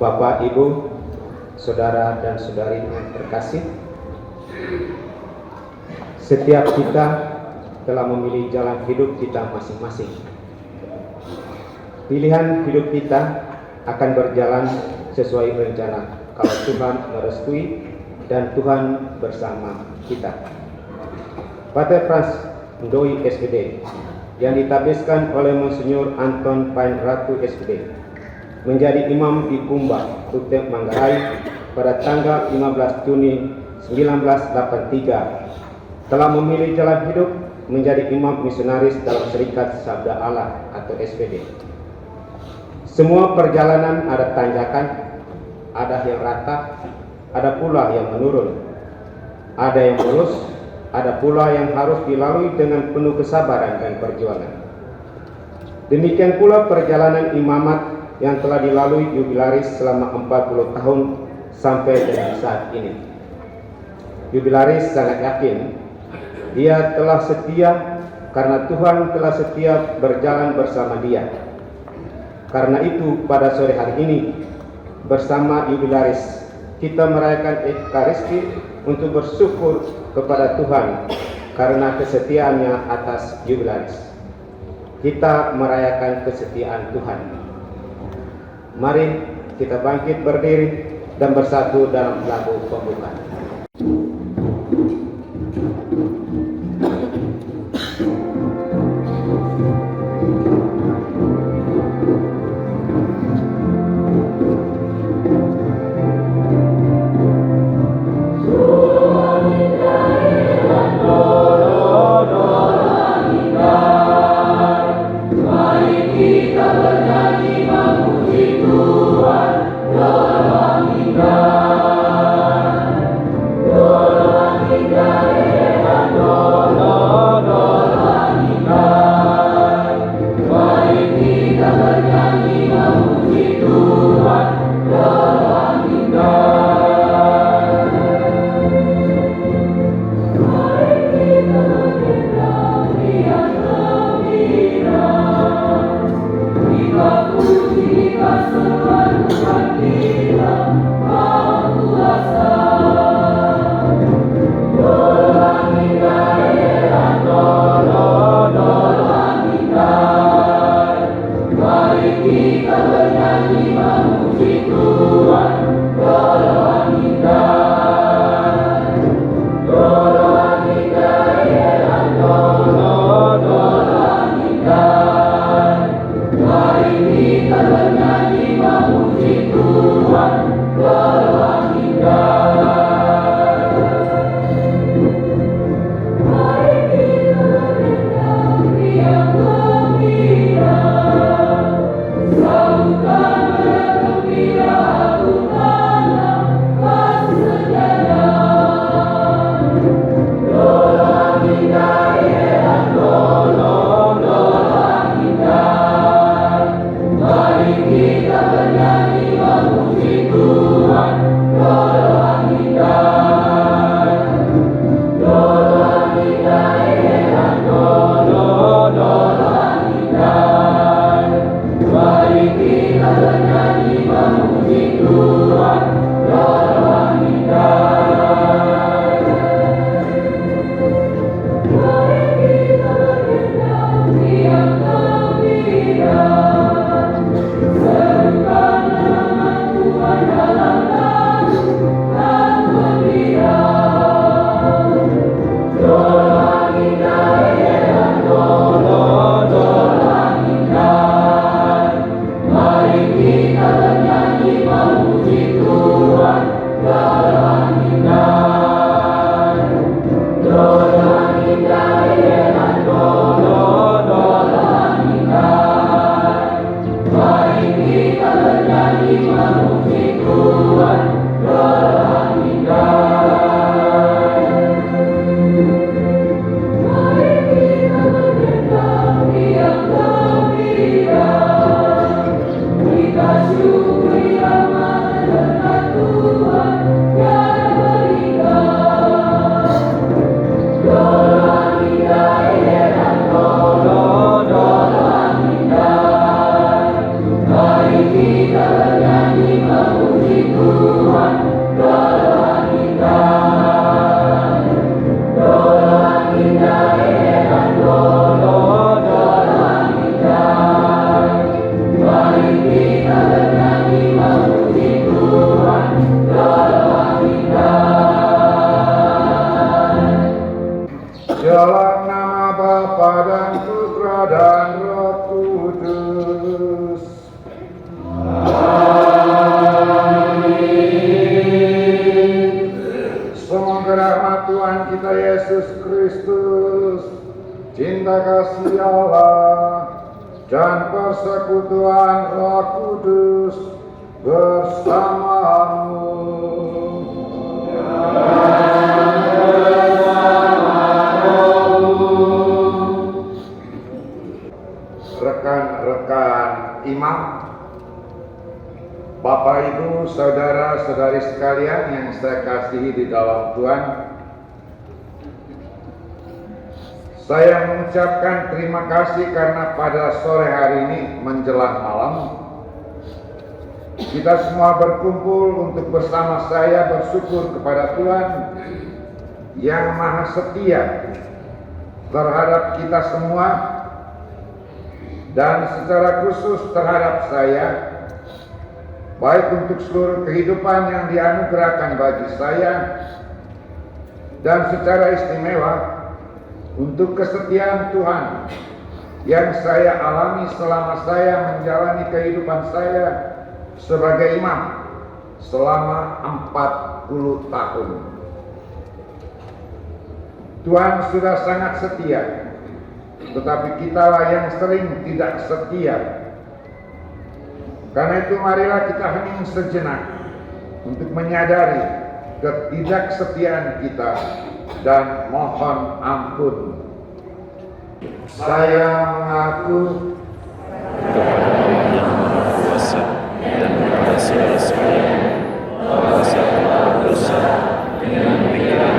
Bapak, Ibu, saudara dan saudari yang terkasih, setiap kita telah memilih jalan hidup kita masing-masing. Pilihan hidup kita akan berjalan sesuai rencana kalau Tuhan merestui dan Tuhan bersama kita. Pater Frans Ndoi SPD yang ditabiskan oleh Monsinyur Anton Pain Ratu SPD menjadi imam di Kumba, Rute Manggarai pada tanggal 15 Juni 1983 telah memilih jalan hidup menjadi imam misionaris dalam Serikat Sabda Allah atau SPD. Semua perjalanan ada tanjakan, ada yang rata, ada pula yang menurun, ada yang mulus, ada pula yang harus dilalui dengan penuh kesabaran dan perjuangan. Demikian pula perjalanan imamat yang telah dilalui Jubilaris selama 40 tahun sampai dengan saat ini. Jubilaris sangat yakin dia telah setia karena Tuhan telah setia berjalan bersama dia. Karena itu pada sore hari ini bersama Jubilaris kita merayakan Ekaristi untuk bersyukur kepada Tuhan karena kesetiaannya atas Jubilaris. Kita merayakan kesetiaan Tuhan. Mari kita bangkit berdiri dan bersatu dalam lagu pembukaan. rahmat Tuhan kita Yesus Kristus, cinta kasih Allah, dan persekutuan Roh Kudus bersamamu. Rekan-rekan imam, Bapak Ibu, saudara-saudari sekalian yang saya kasihi di dalam Tuhan, saya mengucapkan terima kasih karena pada sore hari ini menjelang malam kita semua berkumpul untuk bersama saya bersyukur kepada Tuhan yang Maha Setia terhadap kita semua, dan secara khusus terhadap saya, baik untuk seluruh kehidupan yang dianugerahkan bagi saya, dan secara istimewa untuk kesetiaan Tuhan yang saya alami selama saya menjalani kehidupan saya sebagai imam selama 40 tahun. Tuhan sudah sangat setia, tetapi kitalah yang sering tidak setia. Karena itu marilah kita hening sejenak untuk menyadari ketidaksetiaan kita dan mohon ampun. Saya mengaku kuasa dan kepada saudara sekalian bahwa saya telah berusaha dengan pikiran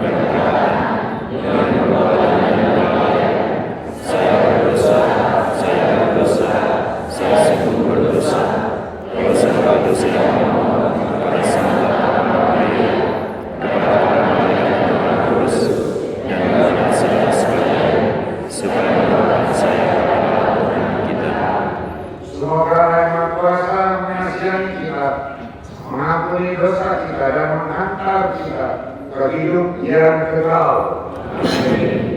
dan perkataan dengan perbuatan yang lalai. Saya sungguh berdosa. Kalau segala dosa yang memohon kepada Sang Bapa Maria, kepada para malaikat yang kudus, dan kepada saudara sekalian, supaya mendoakan saya kepada Tuhan kita. semoga Yang Maha Kuasa mengasihani kita, mengampuni dosa kita, dan menghantar kita ke hidup yang kekal. Amin.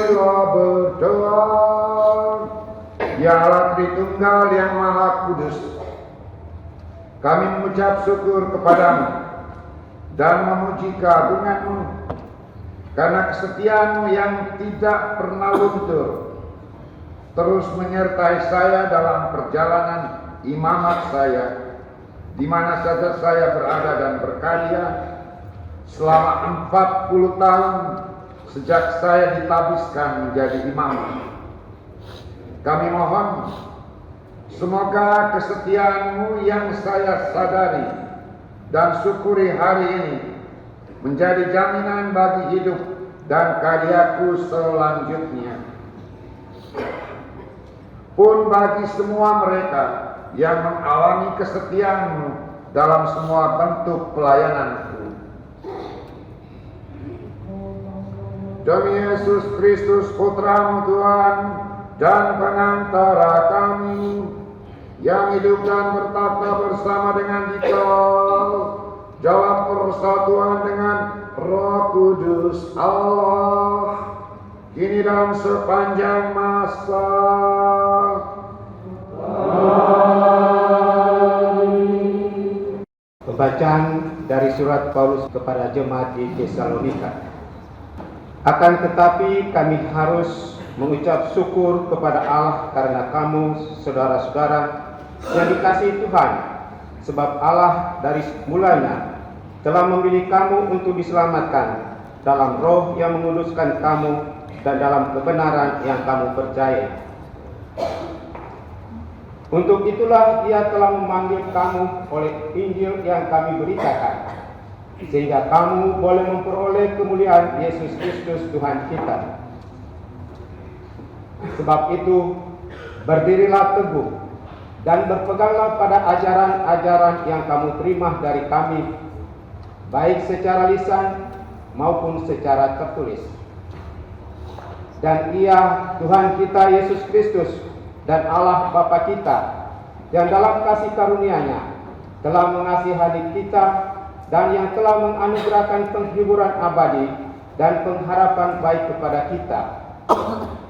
marilah berdoa. Ya Allah Tritunggal yang Maha Kudus, kami mengucap syukur kepadamu dan memuji keagungan-Mu karena kesetiaan-Mu yang tidak pernah luntur terus menyertai saya dalam perjalanan imamat saya, di mana saja saya berada dan berkarya selama 40 tahun sejak saya ditabiskan menjadi imam. Kami mohon semoga kesetiaan-Mu yang saya sadari dan syukuri hari ini menjadi jaminan bagi hidup dan karyaku selanjutnya. Pun bagi semua mereka yang mengalami kesetiaan-Mu dalam semua bentuk pelayananku. Demi Yesus Kristus Putra-Mu Tuhan dan pengantara kami, yang hidup dan bertata bersama dengan Dikau dalam persatuan dengan Roh Kudus Allah, kini dan sepanjang masa. Amin. Pembacaan dari surat Paulus kepada jemaat di Tesalonika. Akan tetapi kami harus mengucap syukur kepada Allah karena kamu, saudara-saudara yang dikasihi Tuhan, sebab Allah dari mulanya telah memilih kamu untuk diselamatkan dalam roh yang menguduskan kamu dan dalam kebenaran yang kamu percaya. Untuk itulah Ia telah memanggil kamu oleh Injil yang kami beritakan, sehingga kamu boleh memperoleh kemuliaan Yesus Kristus Tuhan kita. Sebab itu, berdirilah teguh dan berpeganglah pada ajaran-ajaran yang kamu terima dari kami, baik secara lisan maupun secara tertulis. Dan Ia, Tuhan kita Yesus Kristus dan Allah Bapa kita, yang dalam kasih karunia-Nya telah mengasihani kita dan yang telah menganugerahkan penghiburan abadi dan pengharapan baik kepada kita,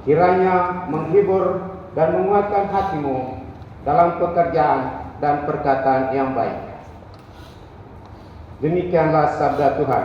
kiranya menghibur dan menguatkan hatimu dalam pekerjaan dan perkataan yang baik. Demikianlah sabda Tuhan.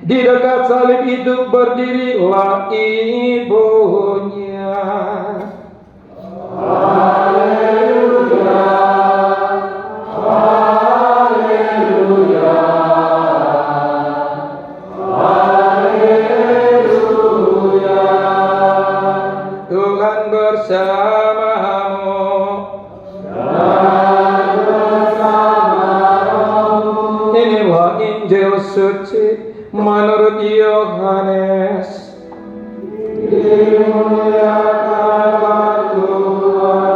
Di dekat salib itu berdirilah ibunya. suci menurut Yohanes. Dimuliakanlah Tuhan.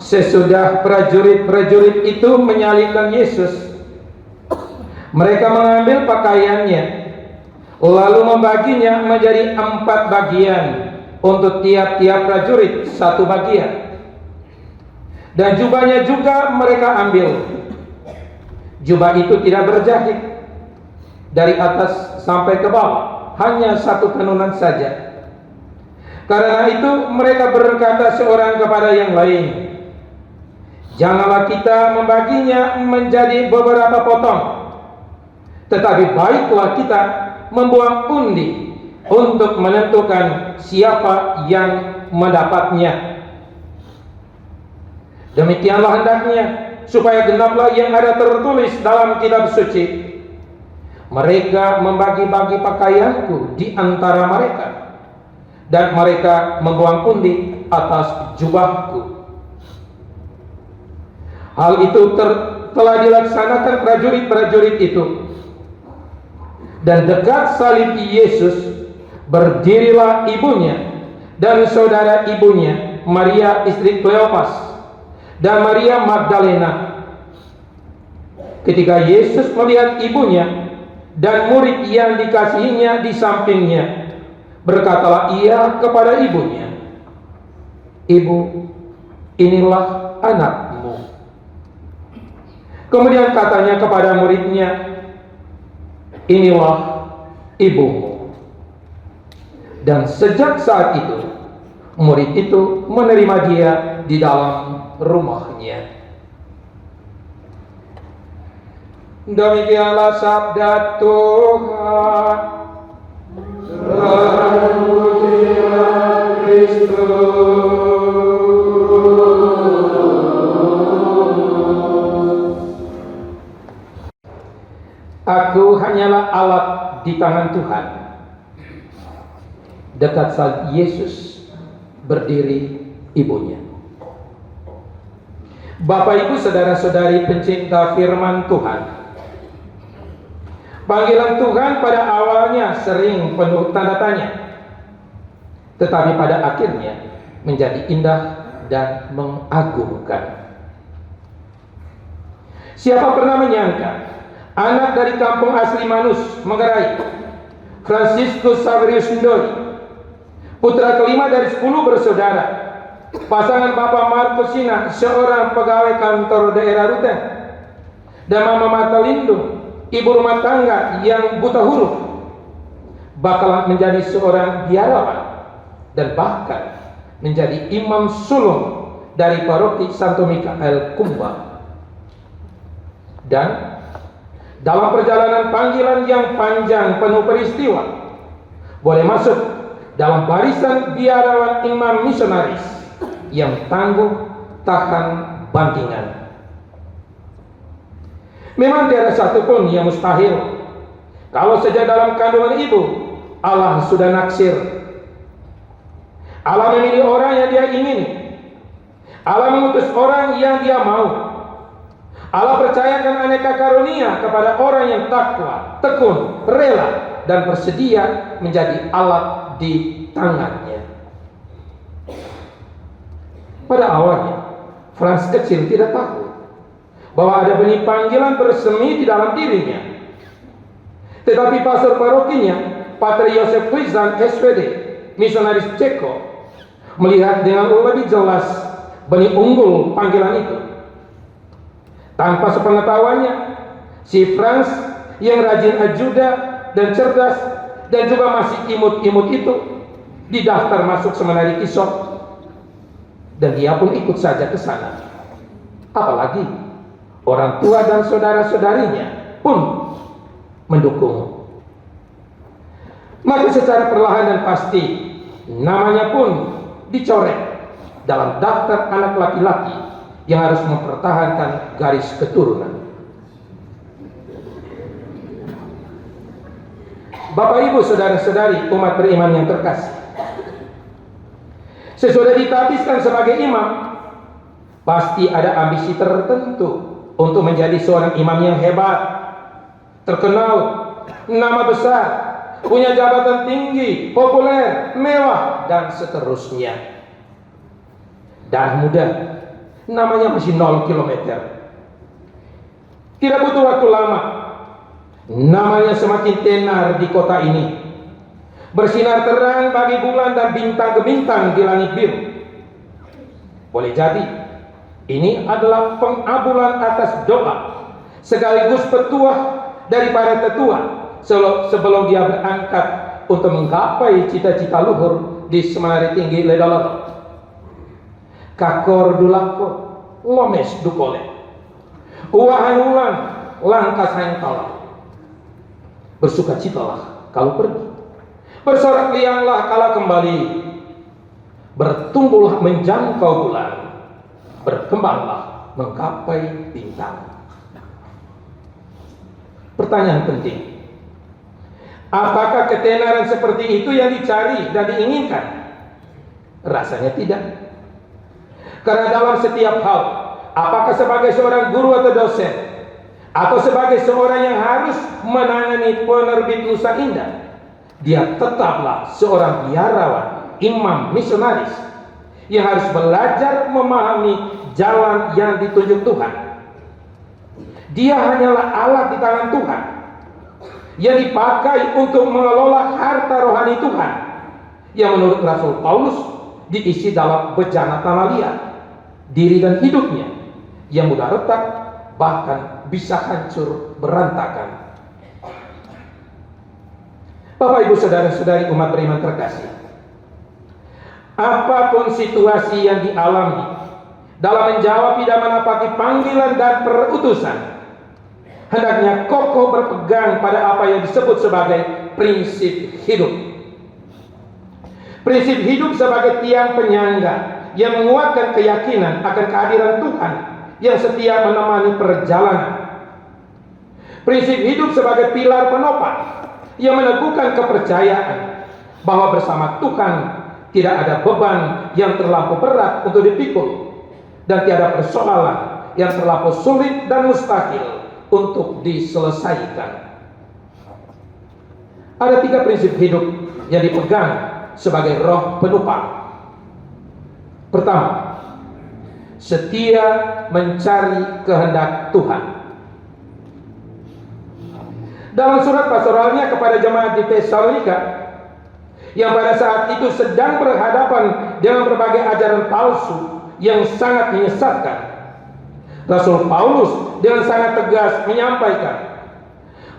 Sesudah prajurit-prajurit itu menyalibkan Yesus, mereka mengambil pakaiannya, lalu membaginya menjadi 4 bagian, untuk tiap-tiap prajurit 1 bagian. Dan jubahnya juga mereka ambil. Jubah itu tidak berjahit, dari atas sampai ke bawah, hanya 1 tenunan saja. Karena itu mereka berkata seorang kepada yang lain, "Janganlah kita membaginya menjadi beberapa potong, tetapi baiklah kita membuang undi untuk menentukan siapa yang mendapatnya." Demikianlah hendaknya, supaya genaplah yang ada tertulis dalam kitab suci, "Mereka membagi-bagi pakaianku di antara mereka, dan mereka membuang undi atas jubahku." Hal itu telah dilaksanakan prajurit-prajurit itu. Dan dekat salib Yesus berdirilah ibunya dan saudara ibunya, Maria istri Kleopas dan Maria Magdalena. Ketika Yesus melihat ibunya dan murid yang dikasihinya di sampingnya, berkatalah ia kepada ibunya, "Ibu, inilah anakmu." Kemudian katanya kepada muridnya, "Inilah ibumu." Dan sejak saat itu, murid itu menerima dia di dalam rumahnya. Demikianlah sabda Tuhan. Terpujilah Kristus. Aku hanyalah alat di tangan Tuhan. Dekat salib Yesus berdiri ibunya. Bapak Ibu saudara-saudari pencinta firman Tuhan, panggilan Tuhan pada awalnya sering penuh tanda tanya, tetapi pada akhirnya menjadi indah dan mengagumkan. Siapa pernah menyangka anak dari kampung asli Manus, Manggarai, Franciscus Saverius Ndori, putra kelima dari 10 bersaudara, pasangan Bapak Markus Sina, seorang pegawai kantor daerah Ruteng, dan Mama Matalindung, ibu rumah tangga yang buta huruf, bakalan menjadi seorang biarawan dan bahkan menjadi imam sulung dari paroki Santo Mikael Kumbang. Dan dalam perjalanan panggilan yang panjang penuh peristiwa, boleh masuk dalam barisan biarawan imam misionaris yang tangguh tahan bantingan. Memang tiada satu pun yang mustahil. Kalau sejak dalam kandungan ibu Allah sudah naksir, Allah memilih orang yang dia ingini, Allah mengutus orang yang dia mau, Allah percayakan aneka karunia kepada orang yang takwa, tekun, rela, dan bersedia menjadi alat di tangannya. Pada awalnya, Frans kecil tidak tahu bahwa ada benih panggilan bersemi di dalam dirinya. Tetapi pastor parokinya, Pater Josef Kuizan, SPD, misionaris Ceko, melihat dengan lebih jelas benih unggul panggilan itu. Tanpa sepengetahuannya, si Frans yang rajin ajuda dan cerdas dan juga masih imut-imut itu didaftar masuk seminari Kisok, dan dia pun ikut saja ke sana. Apalagi orang tua dan saudara-saudarinya pun mendukung. Maka secara perlahan dan pasti namanya pun dicoret dalam daftar anak laki-laki yang harus mempertahankan garis keturunan. Bapak Ibu saudara-saudari umat beriman yang terkasih, sesudah ditabiskan sebagai imam, pasti ada ambisi tertentu untuk menjadi seorang imam yang hebat, terkenal, nama besar, punya jabatan tinggi, populer, mewah, dan seterusnya. Dan mudah, namanya masih 0 kilometer. Tidak butuh waktu lama, namanya semakin tenar di kota ini, bersinar terang bagi bulan dan bintang-bintang di langit biru. Boleh jadi ini adalah pengabulan atas doa sekaligus petuah dari para tetua sebelum dia berangkat untuk menggapai cita-cita luhur di Semenari Tinggi Ledolor. Kakor dulako lomes dukole, uahan langkas hangkalah. Bersukacitalah kalau pergi, bersorak rianglah kala kembali, bertumbuhlah menjangkau bulan, berkembanglah menggapai bintang. Pertanyaan penting, apakah ketenaran seperti itu yang dicari dan diinginkan? Rasanya tidak. Karena dalam setiap hal, apakah sebagai seorang guru atau dosen, atau sebagai seorang yang harus menangani penerbit Nusa Indah, dia tetaplah seorang biarawan, imam, misionaris yang harus belajar memahami jalan yang ditunjuk Tuhan. Dia hanyalah alat di tangan Tuhan yang dipakai untuk mengelola harta rohani Tuhan yang menurut Rasul Paulus diisi dalam bejana tanah liat, diri dan hidupnya yang mudah retak, bahkan bisa hancur berantakan. Bapak Ibu saudara-saudari umat beriman terkasih, apapun situasi yang dialami dalam menjawab dan menapaki panggilan dan perutusan, hendaknya kokoh berpegang pada apa yang disebut sebagai prinsip hidup. Prinsip hidup sebagai tiang penyangga yang menguatkan keyakinan akan kehadiran Tuhan yang setia menemani perjalanan. Prinsip hidup sebagai pilar penopang yang meneguhkan kepercayaan bahwa bersama Tuhan tidak ada beban yang terlampau berat untuk dipikul, dan tiada persoalan yang terlampau sulit dan mustahil untuk diselesaikan. Ada 3 prinsip hidup yang dipegang sebagai roh penopang. Pertama, setia mencari kehendak Tuhan. Dalam surat pastoralnya kepada jemaat di Tesalonika yang pada saat itu sedang berhadapan dengan berbagai ajaran palsu yang sangat menyesatkan, Rasul Paulus dengan sangat tegas menyampaikan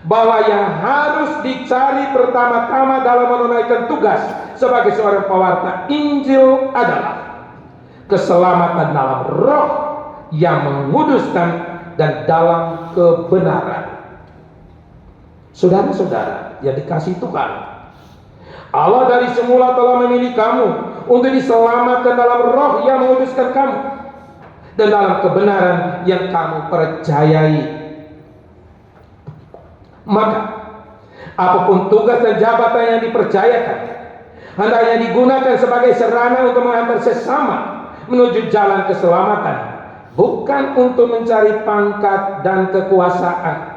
bahwa yang harus dicari pertama-tama dalam menunaikan tugas sebagai seorang pewarta Injil adalah keselamatan dalam roh yang menguduskan dan dalam kebenaran. Saudara-saudara yang dikasihi Tuhan, Allah dari semula telah memilih kamu untuk diselamatkan dalam roh yang menguduskan kamu dan dalam kebenaran yang kamu percayai. Maka apapun tugas dan jabatan yang dipercayakan, hendaknya digunakan sebagai sarana untuk menghantar sesama menuju jalan keselamatan, bukan untuk mencari pangkat dan kekuasaan.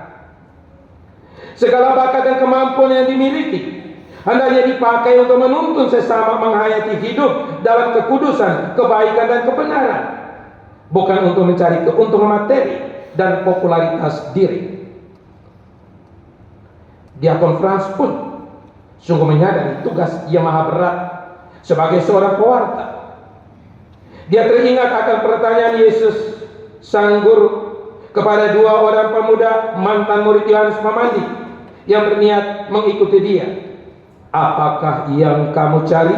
Segala bakat dan kemampuan yang dimiliki hendaknya dipakai untuk menuntun sesama menghayati hidup dalam kekudusan, kebaikan dan kebenaran, bukan untuk mencari keuntungan materi dan popularitas diri. Diakon Frans pun sungguh menyadari tugas yang maha berat sebagai seorang pewarta. Dia teringat akan pertanyaan Yesus sang guru kepada 2 orang pemuda mantan murid Yohanes Pemandi yang berniat mengikuti dia. Apakah yang kamu cari?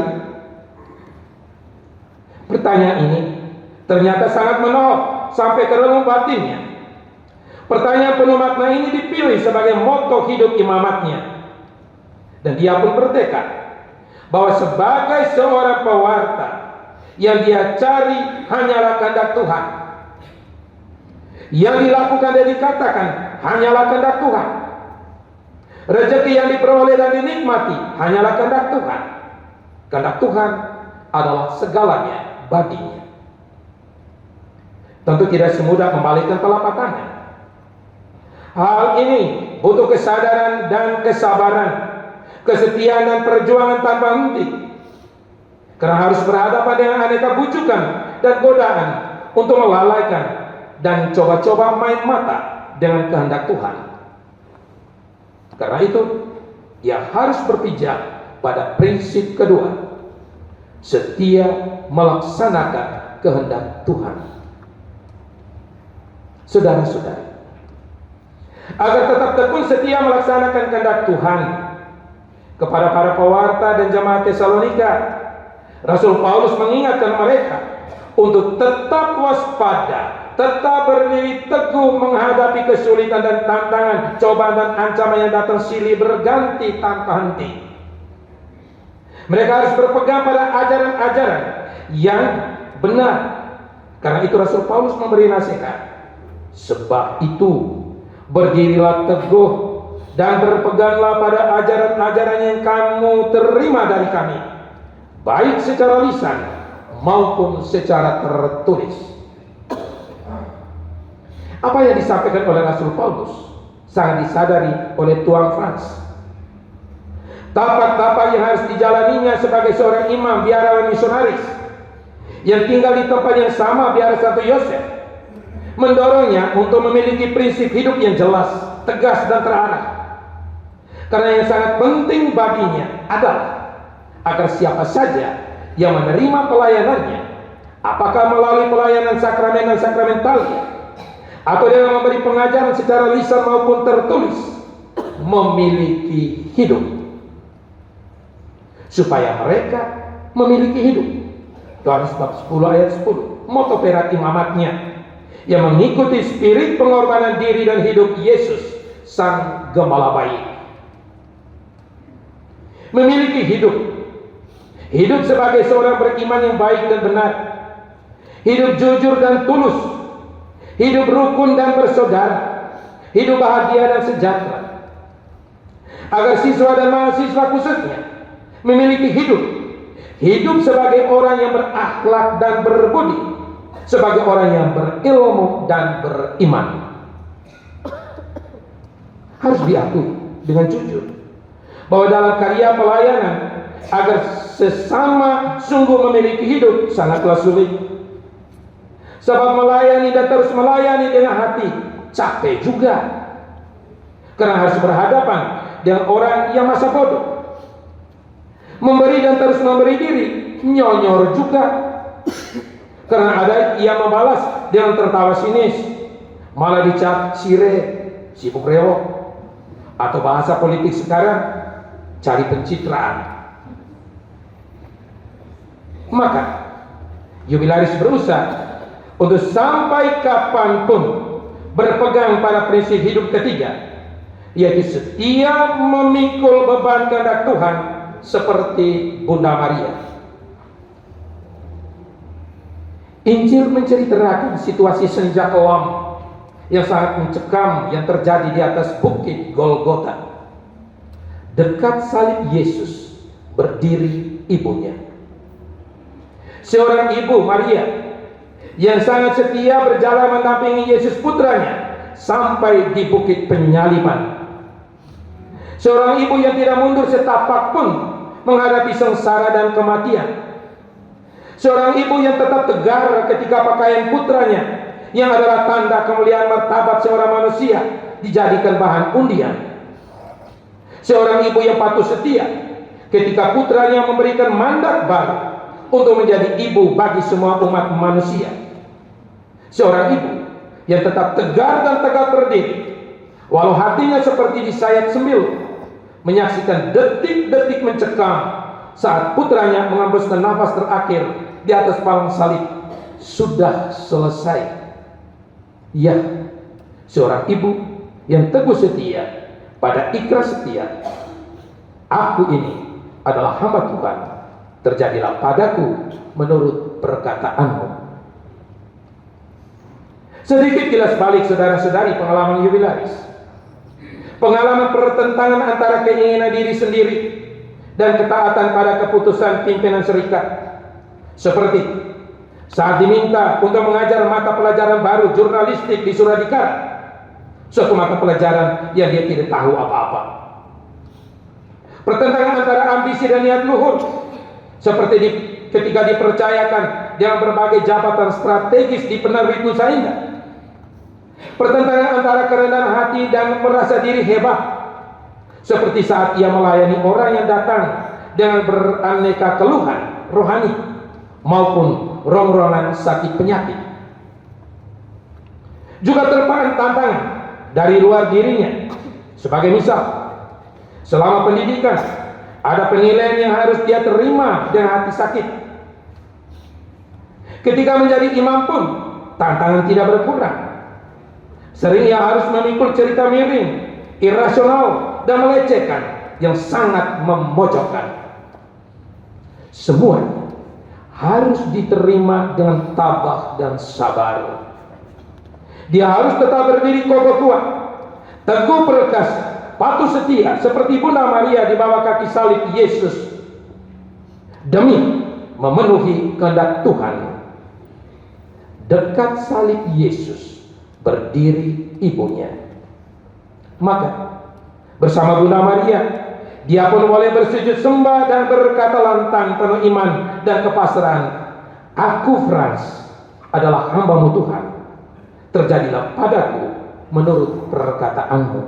Pertanyaan ini ternyata sangat menohok sampai ke relung batinnya. Pertanyaan penuh makna ini dipilih sebagai moto hidup imamatnya, dan dia pun bertekad bahwa sebagai seorang pewarta yang dia cari hanyalah kehendak Tuhan, yang dilakukan dan dikatakan hanyalah kehendak Tuhan. Rezeki yang diperoleh dan dinikmati hanyalah kehendak Tuhan. Kehendak Tuhan adalah segalanya baginya. Tentu tidak semudah membalikkan telapak tangan. Hal ini butuh kesadaran dan kesabaran, kesetiaan dan perjuangan tanpa henti. Karena harus berhadapan dengan aneka bujukan dan godaan untuk melalaikan dan coba-coba main mata dengan kehendak Tuhan. Karena itu, ia harus berpijak pada prinsip kedua, setia melaksanakan kehendak Tuhan. Saudara-saudari, agar tetap tekun setia melaksanakan kehendak Tuhan, kepada para pewarta dan jemaat Tesalonika, Rasul Paulus mengingatkan mereka untuk tetap waspada, tetap berdiri teguh menghadapi kesulitan dan tantangan, cobaan dan ancaman yang datang silih berganti tanpa henti. Mereka harus berpegang pada ajaran-ajaran yang benar. Karena itu Rasul Paulus memberi nasihat. Sebab itu, berdirilah teguh dan berpeganglah pada ajaran-ajaran yang kamu terima dari kami, baik secara lisan maupun secara tertulis. Apa yang disampaikan oleh Rasul Paulus sangat disadari oleh Tuan Frans. Tapak-tapak yang harus dijalaninya sebagai seorang imam biara misionaris yang tinggal di tempat yang sama biara Santo Yosef mendorongnya untuk memiliki prinsip hidup yang jelas, tegas dan terarah. Karena yang sangat penting baginya adalah agar siapa saja yang menerima pelayanannya, apakah melalui pelayanan sakramen dan sakramentalnya, atau dengan memberi pengajaran secara lisan maupun tertulis, memiliki hidup. Supaya mereka memiliki hidup. Yohanes bab 10 ayat 10, moto perak imamatnya, yang mengikuti spirit pengorbanan diri dan hidup Yesus, Sang Gembala baik. Memiliki hidup. Hidup sebagai seorang beriman yang baik dan benar. Hidup jujur dan tulus. Hidup rukun dan bersaudara. Hidup bahagia dan sejahtera. Agar siswa dan mahasiswa khususnya memiliki hidup. Hidup sebagai orang yang berakhlak dan berbudi, sebagai orang yang berilmu dan beriman. Harus diakui dengan jujur bahwa dalam karya pelayanan agar sesama sungguh memiliki hidup sangatlah sulit. Sebab melayani dan terus melayani dengan hati capek juga, karena harus berhadapan dengan orang yang masa bodoh. Memberi dan terus memberi diri nyonyor juga, karena ada yang membalas dengan tertawa sinis, malah dicap sire, sibuk rewok, atau bahasa politik sekarang cari pencitraan. Maka jubilaris berusaha untuk sampai kapanpun berpegang pada prinsip hidup ketiga, yaitu setia memikul beban kehendak Tuhan seperti Bunda Maria. Injil menceritakan situasi senja kelam yang sangat mencekam yang terjadi di atas bukit Golgota. Dekat salib Yesus berdiri ibunya, seorang ibu Maria yang sangat setia berjalan mendampingi Yesus putranya sampai di bukit penyaliban. Seorang ibu yang tidak mundur setapak pun menghadapi sengsara dan kematian. Seorang ibu yang tetap tegar ketika pakaian putranya, yang adalah tanda kemuliaan martabat seorang manusia, dijadikan bahan undian. Seorang ibu yang patuh setia ketika putranya memberikan mandat baru untuk menjadi ibu bagi semua umat manusia. Seorang ibu yang tetap tegar dan tegak berdiri walau hatinya seperti disayat sembil, menyaksikan detik-detik mencekam saat putranya mengembuskan nafas terakhir di atas palang salib. Sudah selesai. Ya, seorang ibu yang teguh setia pada ikrar setia. Aku ini adalah hamba Tuhan, terjadilah padaku menurut perkataanmu. Sedikit kilas balik saudara-saudari pengalaman jubilaris. pengalaman pertentangan antara keinginan diri sendiri dan ketaatan pada keputusan pimpinan serikat. Seperti saat diminta untuk mengajar mata pelajaran baru jurnalistik di Suradikara, suatu mata pelajaran yang dia tidak tahu apa-apa. Pertentangan antara ambisi dan niat luhur, seperti ketika dipercayakan dengan berbagai jabatan strategis di penerbit Nusa Indah. Pertentangan antara kerendahan hati dan merasa diri hebat, seperti saat ia melayani orang yang datang dengan beraneka keluhan rohani maupun rongrongan sakit penyakit. Juga terpahan tantangan dari luar dirinya. Sebagai misal, selama pendidikan ada penilaian yang harus dia terima dengan hati sakit. Ketika menjadi imam pun tantangan tidak berkurang. Sering ia harus memikul cerita miring, irasional, dan melecehkan yang sangat memojokkan. Semua harus diterima dengan tabah dan sabar. Dia harus tetap berdiri kokoh kuat, teguh perkasa, patuh setia seperti Bunda Maria di bawah kaki salib Yesus demi memenuhi kehendak Tuhan. Dekat salib Yesus berdiri ibunya. Maka bersama Bunda Maria, dia pun boleh bersujud sembah dan berkata lantang penuh iman dan kepasrahan, "Aku Frans adalah hamba-Mu Tuhan. Terjadilah padaku menurut perkataanmu."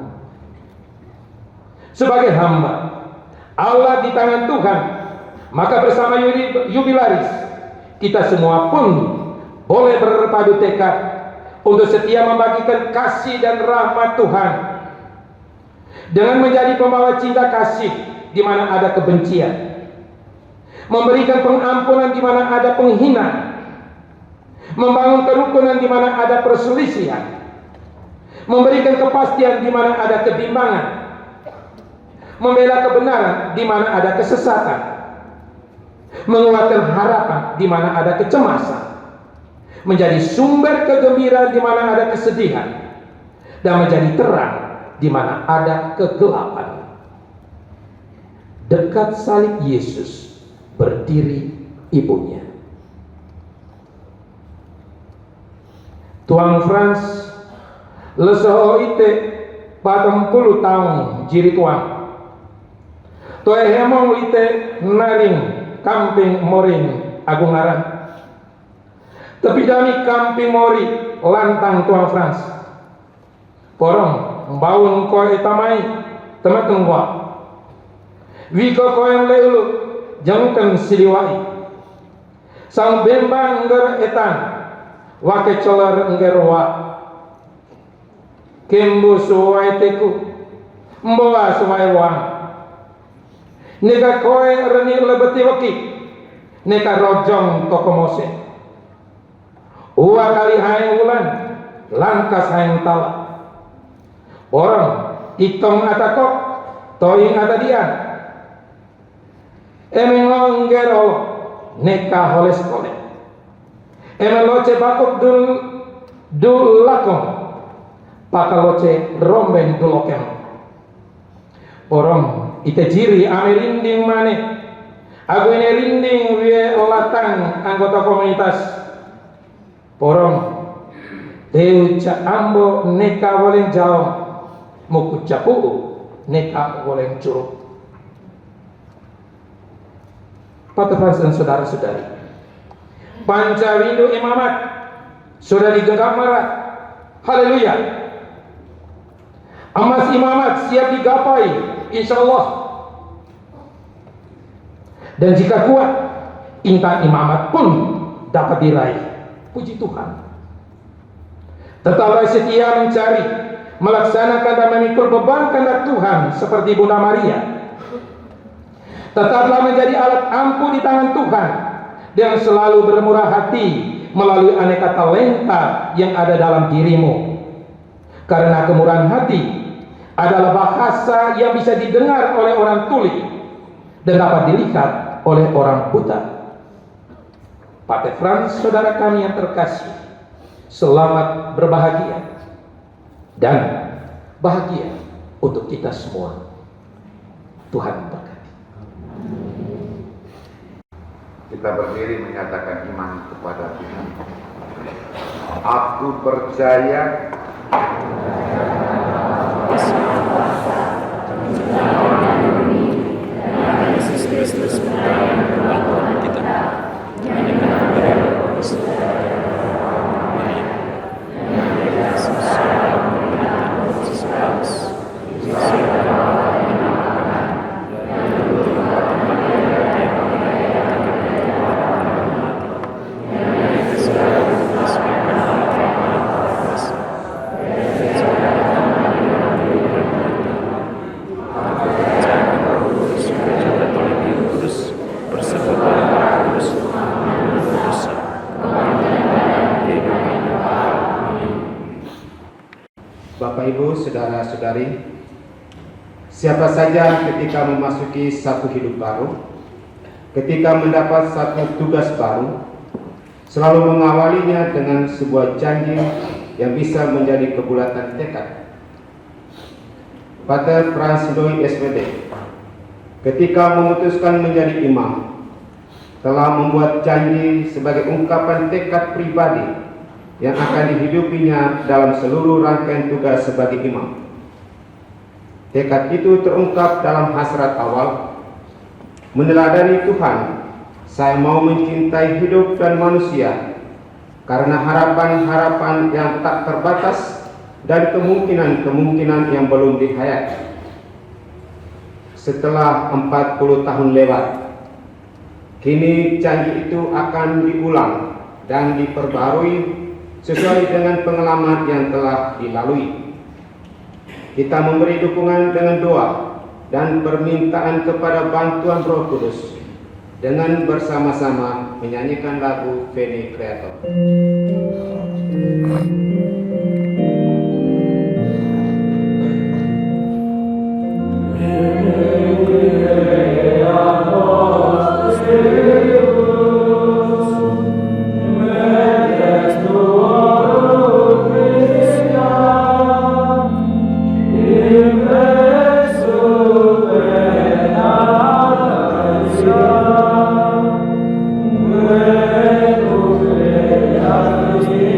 Sebagai hamba Allah di tangan Tuhan, maka bersama jubilaris kita semua pun boleh berpadu tekad untuk setia membagikan kasih dan rahmat Tuhan dengan menjadi pembawa cinta kasih di mana ada kebencian, memberikan pengampunan di mana ada penghinaan, membangun kerukunan di mana ada perselisihan, memberikan kepastian di mana ada kebimbangan, membela kebenaran di mana ada kesesatan, menguatkan harapan di mana ada kecemasan, menjadi sumber kegembiraan di mana ada kesedihan, dan menjadi terang di mana ada kegelapan. Dekat salib Yesus berdiri ibunya. Tuang Frans lesoho ite 40 tahun jiri tuang. Toe hemong ite naring kamping morin agungaran. Tapi dami kamping mori lantang Tuang Frans. Porong membaun koe etamai temat tengwa. Wiko koe leulu jangkan siliwai. Sang bembang ngger etan wake colar ngger wa. Kembu suwai teku mbawa suwai wang. Neka koe reni lebeti waki. Neka rojong toko mose. Uwa kali haeng ulan, langkas haeng tala. Orang itong atakok, toing atadian. Emeng ngero neka holes kole. Emeng loce bakok dul lakong, paka loce romben dulokem. Orang ite jiri ame rinding mane. Aku ini rinding wie latang anggota komunitas. Porong teuca ambo neka woleng jauh muku capu neka woleng curug. Patefans dan saudara-saudari, panca windu imamat sudah digenggam marah. Haleluya. Emas imamat siap digapai insyaallah. Dan jika kuat, intan imamat pun dapat diraih. Puji Tuhan. Tetaplah setia mencari, melaksanakan dan memikul beban kehendak Tuhan seperti Bunda Maria. Tetaplah menjadi alat ampuh di tangan Tuhan yang selalu bermurah hati melalui aneka talenta yang ada dalam dirimu. Karena kemurahan hati adalah bahasa yang bisa didengar oleh orang tuli dan dapat dilihat oleh orang buta. Pater Frans, saudara kami yang terkasih, selamat berbahagia dan bahagia untuk kita semua. Tuhan memberkati. Kita berdiri menyatakan iman kepada Tuhan. Aku percaya Yesus Kristus adalah Tuhan kita. Hanya karena beliau Bapak Ibu, saudara-saudari, siapa saja ketika memasuki satu hidup baru, ketika mendapat satu tugas baru, selalu mengawalinya dengan sebuah janji yang bisa menjadi kebulatan tekad. Pater Franz Doi SPD, ketika memutuskan menjadi imam, telah membuat janji sebagai ungkapan tekad pribadi yang akan dihidupinya dalam seluruh rangkaian tugas sebagai imam. Tekad itu terungkap dalam hasrat awal, meneladani Tuhan, saya mau mencintai hidup dan manusia, karena harapan-harapan yang tak terbatas dan kemungkinan-kemungkinan yang belum dihayati. Setelah 40 tahun lewat, kini janji itu akan diulang dan diperbarui sesuai dengan pengalaman yang telah dilalui. Kita memberi dukungan dengan doa dan permintaan kepada bantuan Roh Kudus dengan bersama-sama menyanyikan lagu Veni Creator. Yeah.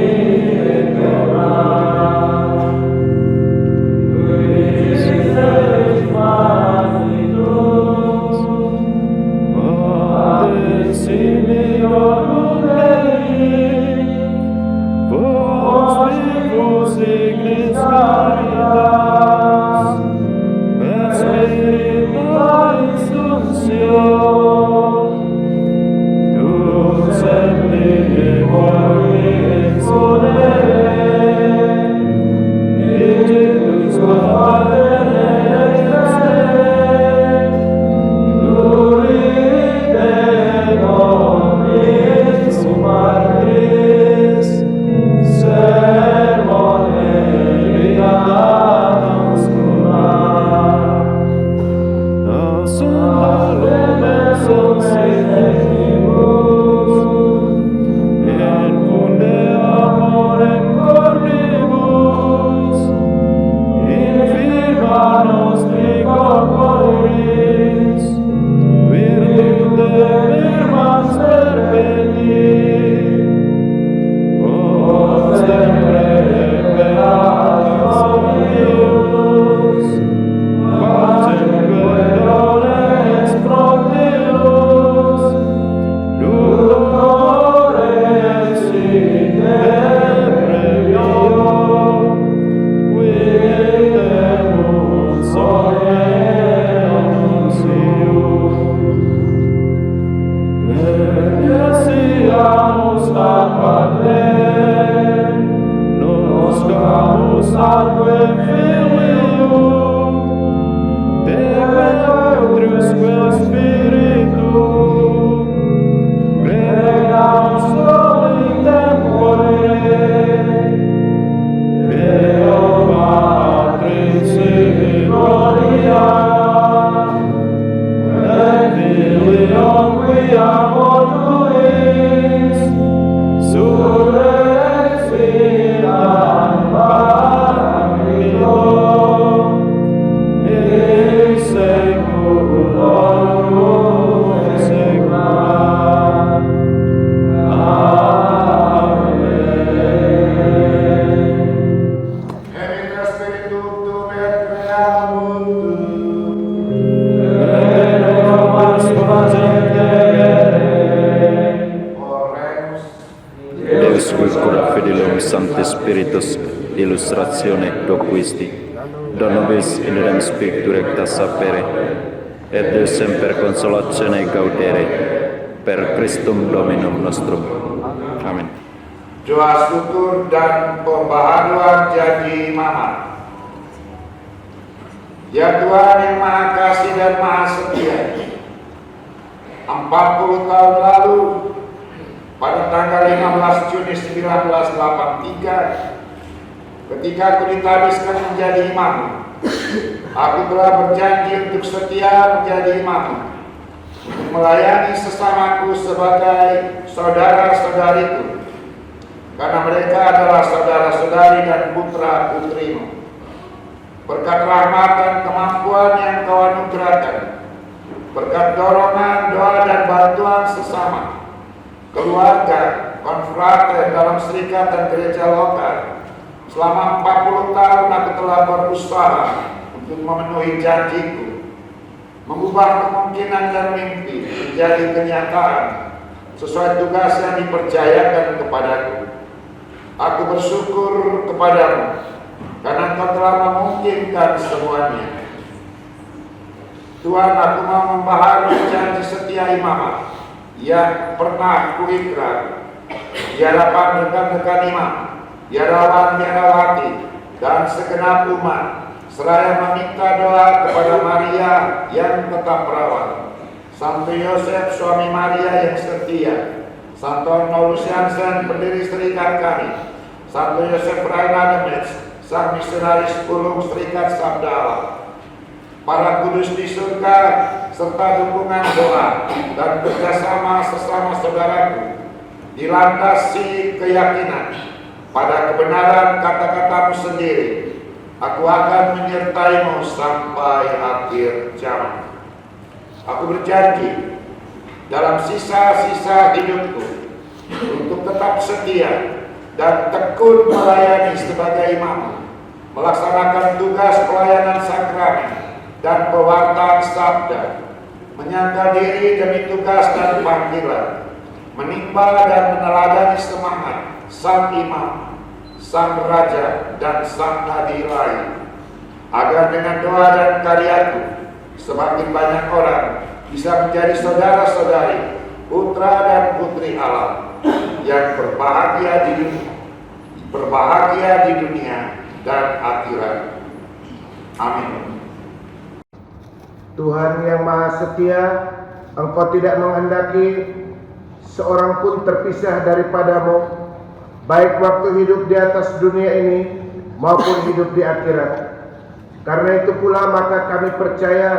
Sancti Spiritus illustratione doquisti, da nobis in idem spiritu recta sapere, et Deus semper consolatione gaudere, per Christum Dominum nostrum. Amin. Doa syukur dan pembaharuan janji imamat. Ya Tuhan yang Maha Kasih dan Maha Setia, 40 tahun lalu pada tanggal 15 Juni 1983, ketika aku ditabiskan menjadi imam, aku telah berjanji untuk setia menjadi imam, untuk melayani sesamaku sebagai saudara-saudariku, karena mereka adalah saudara-saudari dan putra-putrimu. Berkat rahmat dan kemampuan yang Kau anugerahkan, berkat dorongan, doa dan bantuan sesama, keluarga, konfrater dalam serikatan gereja lokal, selama 40 tahun aku telah berusaha untuk memenuhi janjiku, mengubah kemungkinan dan mimpi menjadi kenyataan sesuai tugas yang dipercayakan kepadaku. Aku bersyukur kepadamu karena Engkau telah memungkinkan semuanya. Tuhan, aku mau membaharui janji setia imamat yang pernah kuikrar di hadapan rekan-rekan imam, biarawan biarawati, dan segenap umat, seraya meminta doa kepada Maria yang tetap perawat, Santo Yosef suami Maria yang setia, Santo Paulus Jansen pendiri serikat kami, Santo Yosef Raina Demes, sang misionaris ulung serikat Sabda Allah, para kudus di surga, serta dukungan doa dan kerjasama sesama saudaraku, dilandasi keyakinan pada kebenaran kata-katamu sendiri, aku akan menyertaimu sampai akhir zaman. Aku berjanji dalam sisa-sisa hidupku untuk tetap setia dan tekun melayani sebagai imam, melaksanakan tugas pelayanan sakramen dan pewartaan sabda, menyangka diri demi tugas dan panggilan, menimba dan meneladani semangat sang imam, sang raja, dan sang nabi lain, agar dengan doa dan karyaku semakin banyak orang bisa menjadi saudara-saudari, putra dan putri Allah yang berbahagia di dunia dan akhirat. Amin. Tuhan yang Maha Setia, Engkau tidak menghendaki seorang pun terpisah daripadamu, baik waktu hidup di atas dunia ini maupun hidup di akhirat. Karena itu pula maka kami percaya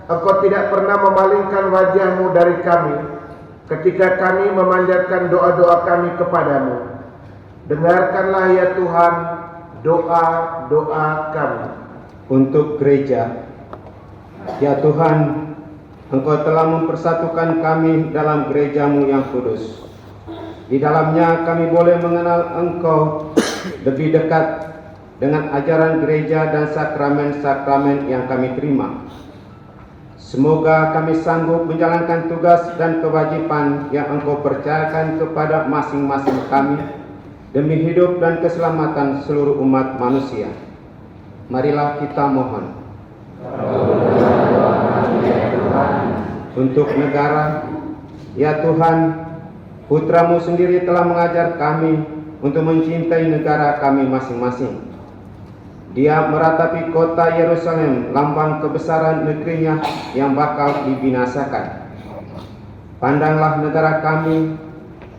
Engkau tidak pernah memalingkan wajah-Mu dari kami ketika kami memanjatkan doa-doa kami kepadamu. Dengarkanlah ya Tuhan doa-doa kami. Untuk gereja, ya Tuhan, Engkau telah mempersatukan kami dalam gereja-Mu yang kudus. Di dalamnya kami boleh mengenal Engkau lebih dekat dengan ajaran gereja dan sakramen-sakramen yang kami terima. Semoga kami sanggup menjalankan tugas dan kewajiban yang Engkau percayakan kepada masing-masing kami demi hidup dan keselamatan seluruh umat manusia. Marilah kita mohon. Untuk negara, ya Tuhan, Putra-Mu sendiri telah mengajar kami untuk mencintai negara kami masing-masing. Dia meratapi kota Yerusalem, lambang kebesaran negerinya yang bakal dibinasakan. Pandanglah negara kami,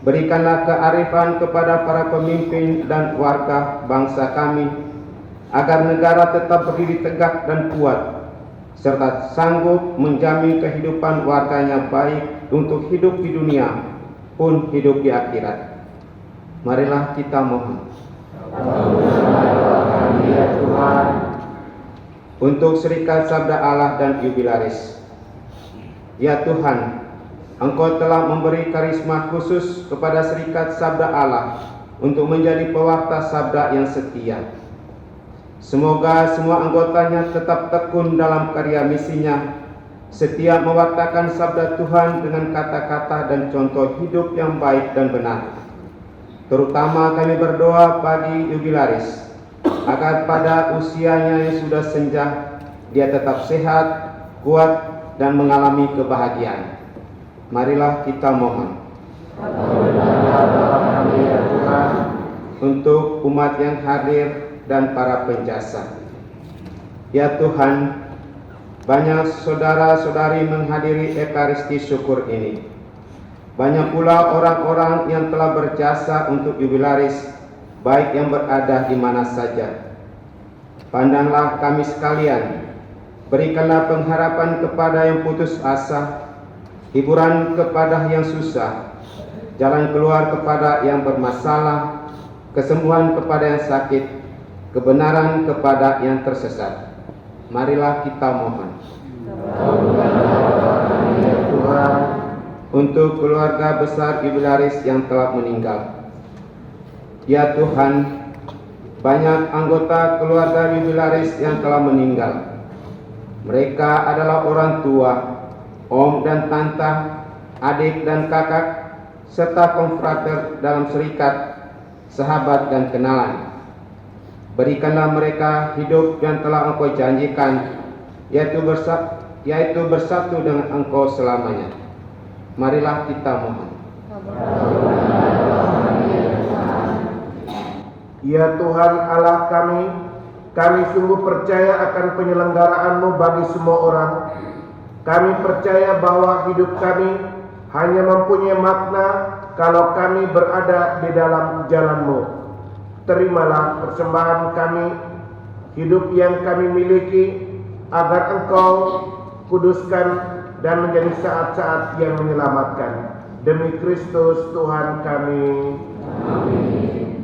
berikanlah kearifan kepada para pemimpin dan warga bangsa kami, agar negara tetap berdiri tegak dan kuat, serta sanggup menjamin kehidupan warganya baik untuk hidup di dunia pun hidup di akhirat. Marilah kita mohon. Ya Tuhan, untuk serikat Sabda Allah dan Jubilaris, ya Tuhan, Engkau telah memberi karisma khusus kepada serikat Sabda Allah untuk menjadi pewarta sabda yang setia. Semoga semua anggotanya tetap tekun dalam karya misinya, setia mewartakan sabda Tuhan dengan kata-kata dan contoh hidup yang baik dan benar. Terutama kami berdoa bagi jubilaris, agar pada usianya yang sudah senja, dia tetap sehat, kuat, dan mengalami kebahagiaan. Marilah kita mohon untuk umat yang hadir dan para penjasa. Ya Tuhan, banyak saudara-saudari menghadiri Ekaristi syukur ini. Banyak pula orang-orang yang telah berjasa untuk jubilaris, baik yang berada di mana saja. Pandanglah kami sekalian, berikanlah pengharapan kepada yang putus asa, hiburan kepada yang susah, jalan keluar kepada yang bermasalah, kesembuhan kepada yang sakit, kebenaran kepada yang tersesat. Marilah kita mohon untuk keluarga besar jubilaris yang telah meninggal. Ya Tuhan, banyak anggota keluarga jubilaris yang telah meninggal. Mereka adalah orang tua, om dan tante, adik dan kakak, serta konfrater dalam serikat, sahabat dan kenalan. Berikanlah mereka hidup yang telah Engkau janjikan, yaitu bersatu dengan Engkau selamanya. Marilah kita mohon. Ya Tuhan Allah kami sungguh percaya akan penyelenggaraan-Mu bagi semua orang. Kami percaya bahwa hidup kami hanya mempunyai makna kalau kami berada di dalam jalan-Mu. Terimalah persembahan kami, hidup yang kami miliki, agar Engkau kuduskan dan menjadi saat-saat yang menyelamatkan. Demi Kristus Tuhan kami. Amin.